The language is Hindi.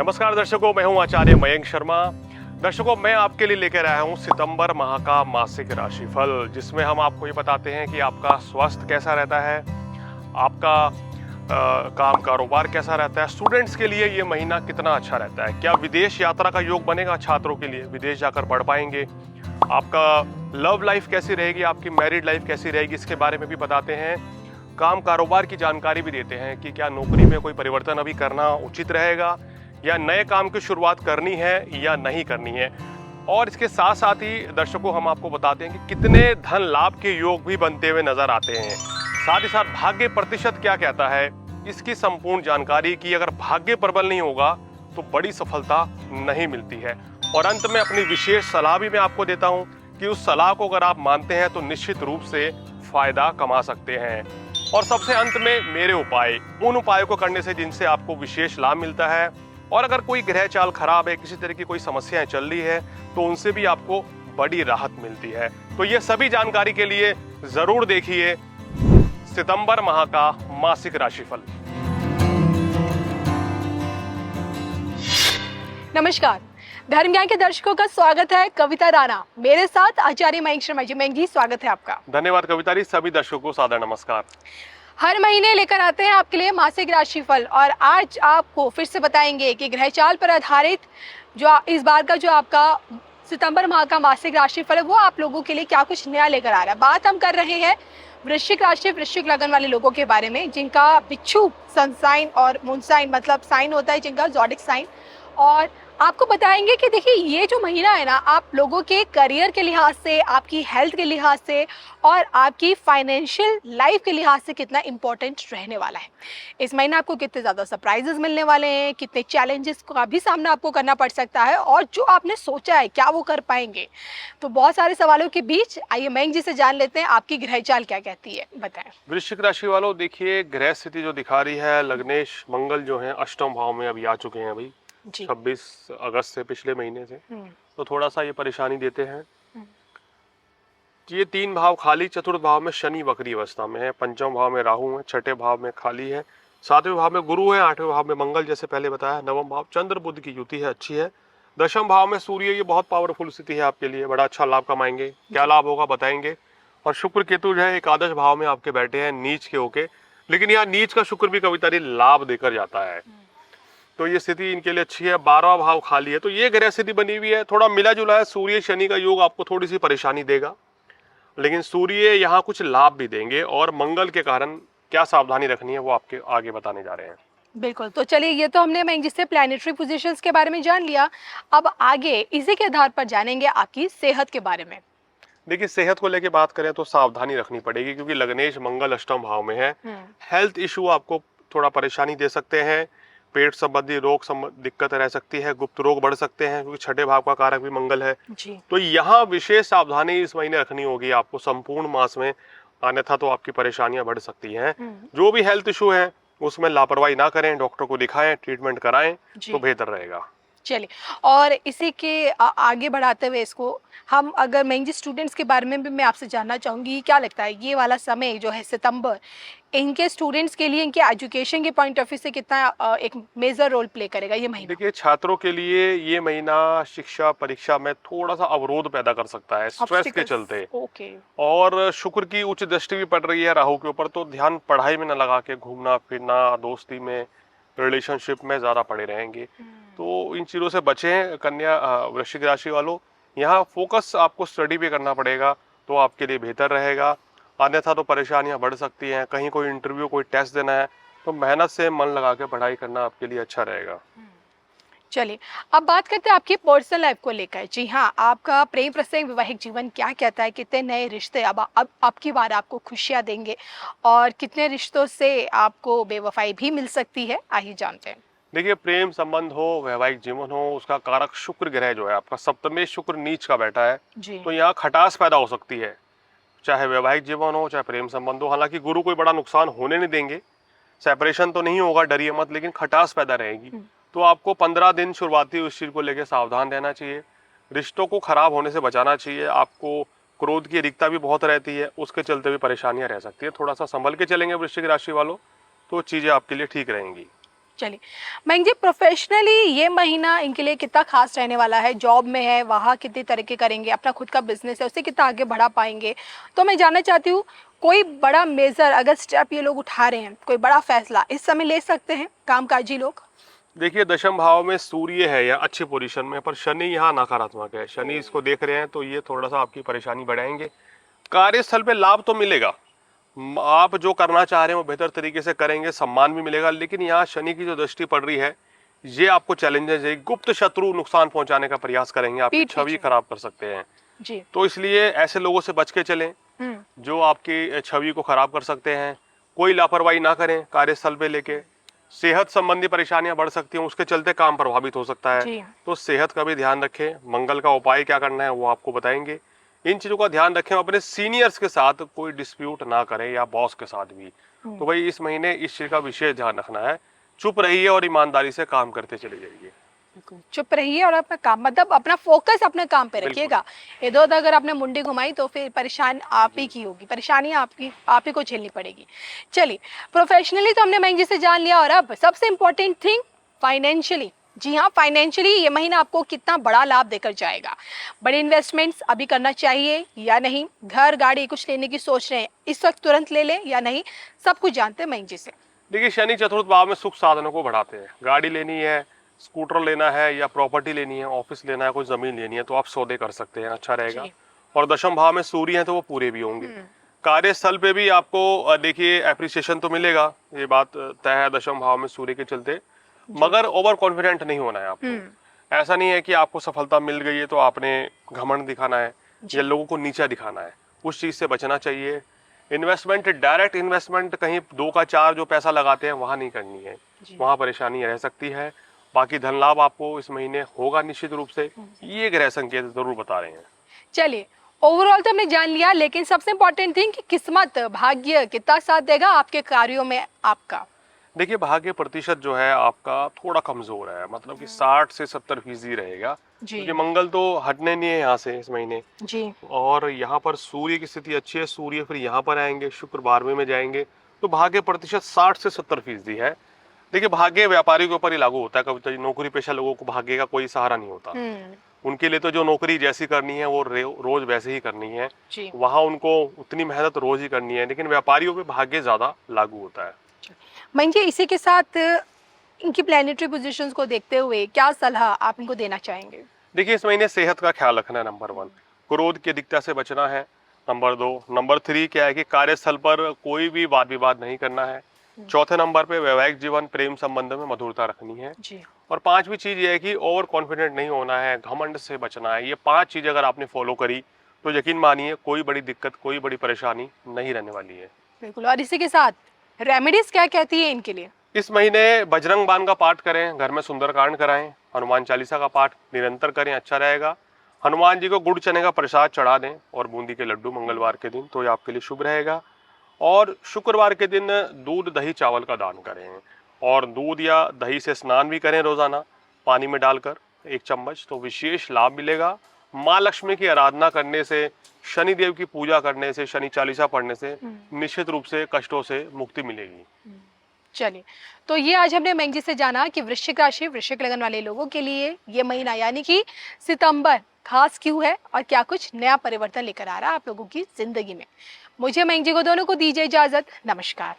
नमस्कार दर्शकों, मैं हूं आचार्य मयंक शर्मा। दर्शकों, मैं आपके लिए लेकर आया हूं सितंबर माह का मासिक राशिफल, जिसमें हम आपको ये बताते हैं कि आपका स्वास्थ्य कैसा रहता है, आपका काम कारोबार कैसा रहता है, स्टूडेंट्स के लिए ये महीना कितना अच्छा रहता है, क्या विदेश यात्रा का योग बनेगा छात्रों के लिए, विदेश जाकर पढ़ पाएंगे, आपका लव लाइफ कैसी रहेगी, आपकी मैरिड लाइफ कैसी रहेगी, इसके बारे में भी बताते हैं। काम कारोबार की जानकारी भी देते हैं कि क्या नौकरी में कोई परिवर्तन अभी करना उचित रहेगा या नए काम की शुरुआत करनी है या नहीं करनी है। और इसके साथ साथ ही दर्शकों, हम आपको बताते हैं कि कितने धन लाभ के योग भी बनते हुए नजर आते हैं। साथ ही साथ भाग्य प्रतिशत क्या कहता है, इसकी संपूर्ण जानकारी की अगर भाग्य प्रबल नहीं होगा तो बड़ी सफलता नहीं मिलती है। और अंत में अपनी विशेष सलाह भी मैं आपको देता हूं कि उस सलाह को अगर आप मानते हैं तो निश्चित रूप से फायदा कमा सकते हैं। और सबसे अंत में मेरे उपाय, उन उपायों को करने से जिनसे आपको विशेष लाभ मिलता है। और अगर कोई ग्रह चाल खराब है, किसी तरह की कोई समस्याएं चल रही है, तो उनसे भी आपको बड़ी राहत मिलती है। तो ये सभी जानकारी के लिए जरूर देखिए सितंबर माह का मासिक राशिफल। नमस्कार, धर्म ज्ञान के दर्शकों का स्वागत है। कविता राणा मेरे साथ, आचार्य मयंक शर्मा जी। मयंक जी, स्वागत है आपका। धन्यवाद कविता जी। सभी दर्शकों को सादर नमस्कार। हर महीने लेकर आते हैं आपके लिए मासिक राशिफल, और आज आपको फिर से बताएंगे कि ग्रह चाल पर आधारित जो इस बार का जो आपका सितंबर माह का मासिक राशिफल है, वो आप लोगों के लिए क्या कुछ नया लेकर आ रहा है। बात हम कर रहे हैं वृश्चिक राशि, वृश्चिक लगन वाले लोगों के बारे में, जिनका बिच्छू सन साइन और मून साइन मतलब साइन होता है जिनका ज़ोडिक साइन। और आपको बताएंगे कि देखिए, ये जो महीना है ना, आप लोगों के करियर के लिहाज से, आपकी हेल्थ के लिहाज से और आपकी फाइनेंशियल लाइफ के लिहाज से कितना इम्पोर्टेंट रहने वाला है। इस महीने आपको कितने ज़्यादा सरप्राइजेस मिलने वाले हैं, कितने चैलेंजेस का भी सामना आपको करना पड़ सकता है, और जो आपने सोचा है क्या वो कर पाएंगे। तो बहुत सारे सवालों के बीच आइए मयंक जी से जान लेते हैं आपकी ग्रह चाल क्या कहती है, बताएं। वृश्चिक राशि वालों, देखिए ग्रह स्थिति जो दिखा रही है, लग्नेश मंगल जो है अष्टम भाव में अभी आ चुके हैं अभी 26 अगस्त से, पिछले महीने से। तो थोड़ा सा ये परेशानी देते हैं। ये 3 भाव खाली, चतुर्थ भाव में शनि वक्री अवस्था में है, पंचम भाव में राहु है, छठे भाव में खाली है, सातवें भाव में गुरु है, आठवें भाव में मंगल, जैसे पहले बताया, नवम भाव चंद्र बुध की युति है, अच्छी है। दशम भाव में सूर्य, ये बहुत पावरफुल स्थिति है आपके लिए, बड़ा अच्छा लाभ कमाएंगे। क्या लाभ होगा बताएंगे। और शुक्र केतु जो है एकादश भाव में आपके बैठे हैं नीच के होके, लेकिन यहाँ नीच का शुक्र भी कविता लाभ देकर जाता है, तो ये स्थिति इनके लिए अच्छी है। 12वां भाव खाली है, तो ये ग्रह स्थिति बनी हुई है, थोड़ा मिला जुला है। सूर्य शनि का योग आपको थोड़ी सी परेशानी देगा, लेकिन सूर्य यहाँ कुछ लाभ भी देंगे। और मंगल के कारण क्या सावधानी रखनी है वो आपके आगे बताने जा रहे हैं। बिल्कुल, तो चलिए, ये तो हमने मयंक जी से प्लैनेटरी पोजीशंस के बारे में जान लिया। अब आगे इसी के आधार पर जानेंगे आपकी सेहत के बारे में। देखिए, सेहत को लेके बात करें तो सावधानी रखनी पड़ेगी, क्योंकि लग्नेश मंगल अष्टम भाव में है। हेल्थ इशू आपको थोड़ा परेशानी दे सकते हैं, पेट संबंधी रोग दिक्कत रह सकती है, गुप्त रोग बढ़ सकते हैं, क्योंकि छठे भाव का कारक भी मंगल है जी। तो यहाँ विशेष सावधानी इस महीने रखनी होगी आपको संपूर्ण मास में, अन्यथा तो आपकी परेशानियां बढ़ सकती हैं। जो भी हेल्थ इशू है उसमें लापरवाही ना करें, डॉक्टर को दिखाएं, ट्रीटमेंट कराएं तो बेहतर रहेगा। चलिए, और इसी के आगे बढ़ाते हुए इसको हम अगर मयंक जी स्टूडेंट्स के बारे में भी मैं आपसे जानना चाहूँगी, क्या लगता है ये वाला समय जो है सितंबर, इनके स्टूडेंट्स के लिए, इनके एजुकेशन के पॉइंट ऑफ व्यू से कितना एक मेजर रोल प्ले करेगा ये महीना? देखिए, छात्रों के लिए ये महीना शिक्षा परीक्षा में थोड़ा सा अवरोध पैदा कर सकता है स्ट्रेस के चलते। और शुक्र की उच्च दृष्टि भी पड़ रही है राहु के ऊपर, तो ध्यान पढ़ाई में न लगा के घूमना फिरना, दोस्ती में, रिलेशनशिप में ज्यादा पड़े रहेंगे। तो इन चीजों से बचें कन्या वृश्चिक राशि वालों। यहाँ फोकस आपको स्टडी पे करना पड़ेगा, तो आपके लिए बेहतर रहेगा, अन्यथा तो परेशानियां बढ़ सकती हैं। कहीं कोई इंटरव्यू, कोई टेस्ट देना है तो मेहनत से मन लगा के पढ़ाई करना आपके लिए अच्छा रहेगा। चलिए, अब बात करते हैं आपकी पर्सनल लाइफ को लेकर। जी हाँ, आपका प्रेम प्रसंग, वैवाहिक जीवन क्या कहता है, कितने नए रिश्ते अब की बार आपको खुशियां देंगे, और कितने रिश्तों से आपको बेवफाई भी मिल सकती है, आइए जानते हैं। देखिए, प्रेम संबंध हो, वैवाहिक जीवन हो, उसका कारक शुक्र ग्रह जो है आपका सप्तमेश शुक्र नीच का बैठा है, तो यहाँ खटास पैदा हो सकती है, चाहे वैवाहिक जीवन हो चाहे प्रेम संबंध हो। हालांकि गुरु कोई बड़ा नुकसान होने नहीं देंगे, सेपरेशन तो नहीं होगा, डरिए मत, लेकिन खटास पैदा रहेगी। तो आपको 15 दिन शुरुआती उस चीज को लेकर सावधान रहना चाहिए, रिश्तों को खराब होने से बचाना चाहिए। आपको क्रोध की अधिकता भी बहुत रहती है, उसके चलते भी परेशानियां रह सकती है। थोड़ा सा संभल के चलेंगे वृश्चिक राशि वालों, तो चीजें आपके लिए ठीक रहेंगी। चलिए मयंक जी, प्रोफेशनली ये महीना इनके लिए कितना खास रहने वाला है? जॉब में है, वहाँ कितनी तरक्की करेंगे, अपना खुद का बिजनेस है उसे कितना आगे बढ़ा पाएंगे? तो मैं जानना चाहती हूँ, कोई बड़ा मेजर अगर स्टेप ये लोग उठा रहे हैं, कोई बड़ा फैसला इस समय ले सकते हैं कामकाजी लोग? देखिए, दशम भाव में सूर्य है या अच्छी पोजीशन में, पर शनि यहाँ नकारात्मक है। शनि इसको देख रहे हैं तो ये थोड़ा सा आपकी परेशानी बढ़ाएंगे। कार्यस्थल पे लाभ तो मिलेगा, आप जो करना चाह रहे हैं वो बेहतर तरीके से करेंगे, सम्मान भी मिलेगा। लेकिन यहाँ शनि की जो दृष्टि पड़ रही है, ये आपको चैलेंजेस है। गुप्त शत्रु नुकसान पहुंचाने का प्रयास करेंगे, आपकी पीठ छवि पीछे। खराब कर सकते हैं। जी। तो इसलिए ऐसे लोगों से बच के चलें जो आपकी छवि को खराब कर सकते हैं। कोई लापरवाही ना करें कार्यस्थल पे लेके। सेहत संबंधी परेशानियां बढ़ सकती हैं, उसके चलते काम प्रभावित हो सकता है। जी। तो सेहत का भी ध्यान रखें। मंगल का उपाय क्या करना है वो आपको बताएंगे। इन चीजों का ध्यान रखें। अपने सीनियर्स के साथ कोई डिस्प्यूट ना करें, या बॉस के साथ भी। तो भाई इस महीने इस चीज का विशेष ध्यान रखना है। चुप रहिए और ईमानदारी से काम करते चले जाइए। चुप रहिए और अपना काम, मतलब अपना फोकस अपने काम पे रखिएगा। इधर उधर अगर आपने मुंडी घुमाई तो फिर परेशान आप ही की होगी, परेशानियां आप ही को झेलनी पड़ेगी। चलिए, प्रोफेशनली तो हमने मयंक जी से जान लिया, और अब सबसे इम्पोर्टेंट थिंग फाइनेंशियली। जी हाँ, फाइनेंशियली ये महीना आपको कितना बड़ा लाभ देकर जाएगा? बड़े इन्वेस्टमेंट्स अभी करना चाहिए या नहीं? घर गाड़ी कुछ लेने की सोच रहे हैं, इस वक्त तुरंत ले लें या नहीं? सब कुछ जानते हैं मयंक जी से। देखिए, शनि चतुर्थ भाव में सुख साधनों को बढ़ाते हैं। गाड़ी लेनी है, स्कूटर लेना है, या प्रॉपर्टी लेनी है, ऑफिस लेना है, कोई जमीन लेनी है, तो आप सौदे कर सकते हैं, अच्छा रहेगा। और दशम भाव में सूर्य है तो वो पूरे भी होंगे। कार्यस्थल पे भी आपको देखिए एप्रिसिएशन तो मिलेगा, ये बात तय है दशम भाव में सूर्य के चलते। मगर ओवर कॉन्फिडेंट नहीं होना है आपको। ऐसा नहीं है कि आपको सफलता मिल गई है तो आपने घमंड दिखाना है या लोगों को नीचा दिखाना है। उस चीज से बचना चाहिए। इन्वेस्टमेंट, डायरेक्ट इन्वेस्टमेंट कहीं 2 का 4 जो पैसा लगाते हैं वहां नहीं करनी है, वहां परेशानी रह सकती है। बाकी धन लाभ आपको इस महीने होगा निश्चित रूप से, ये ग्रह संकेत जरूर बता रहे हैं। चलिए, ओवरऑल तो हमने जान लिया, लेकिन सबसे इम्पोर्टेंट थिंग कि किस्मत, भाग्य कितना साथ देगा आपके कार्यों में आपका? देखिए, भाग्य प्रतिशत जो है आपका थोड़ा कमजोर है, मतलब कि 60 से 70% रहेगा। क्योंकि मंगल तो हटने नहीं है यहाँ से इस महीने जी। और यहाँ पर सूर्य की स्थिति अच्छी है। सूर्य फिर यहाँ पर आएंगे, शुक्र 12वें में जाएंगे, तो भाग्य प्रतिशत 60 से 70% है। देखिए, भाग्य व्यापारी के ऊपर ही लागू होता है। कभी नौकरी पेशा लोगों को भाग्य का कोई सहारा नहीं होता। उनके लिए तो जो नौकरी जैसी करनी है वो रोज वैसे ही करनी है, वहां उनको उतनी मेहनत रोज ही करनी है। लेकिन व्यापारियों पे भाग्य ज्यादा लागू होता है। मयंक जी, इसी के साथ इनकी प्लैनेटरी पोजीशंस को देखते हुए क्या सलाह आप इनको देना चाहेंगे? देखिए, इस महीने सेहत का ख्याल रखना है, नंबर 1। क्रोध की अधिकता से बचना है, नंबर 2। नंबर 3 क्या है कि कार्यस्थल पर कोई भी वाद विवाद नहीं करना है। चौथे नंबर पे वैवाहिक जीवन, प्रेम संबंध में मधुरता रखनी है। और 5वीं चीज ये है कि ओवर कॉन्फिडेंट नहीं होना है, घमंड से बचना है। ये 5 चीजें अगर आपने फॉलो करी तो यकीन मानिए कोई बड़ी दिक्कत, कोई बड़ी परेशानी नहीं रहने वाली है। बिल्कुल। और इसी के साथ रेमेडीज क्या कहती है इनके लिए? इस महीने बजरंग बाण का पाठ करें, घर में सुंदरकांड कराएं, हनुमान चालीसा का पाठ निरंतर करें, अच्छा रहेगा। हनुमान जी को गुड़ चने का प्रसाद चढ़ा दें और बूंदी के लड्डू मंगलवार के दिन, तो ये आपके लिए शुभ रहेगा। और शुक्रवार के दिन दूध दही चावल का दान करें, और दूध या दही से स्नान भी करें रोजाना पानी में डालकर 1 चम्मच, तो विशेष लाभ मिलेगा। माँ लक्ष्मी की आराधना करने से, शनि देव की पूजा करने से, शनि चालीसा पढ़ने से निश्चित रूप से कष्टों से मुक्ति मिलेगी। चलिए, तो ये आज हमने मयंक जी से जाना कि वृश्चिक राशि, वृश्चिक लगन वाले लोगों के लिए ये महीना यानी कि सितंबर खास क्यों है और क्या कुछ नया परिवर्तन लेकर आ रहा है आप लोगों की जिंदगी में। मुझे मयंक जी को दोनों को दीजिए इजाजत। नमस्कार।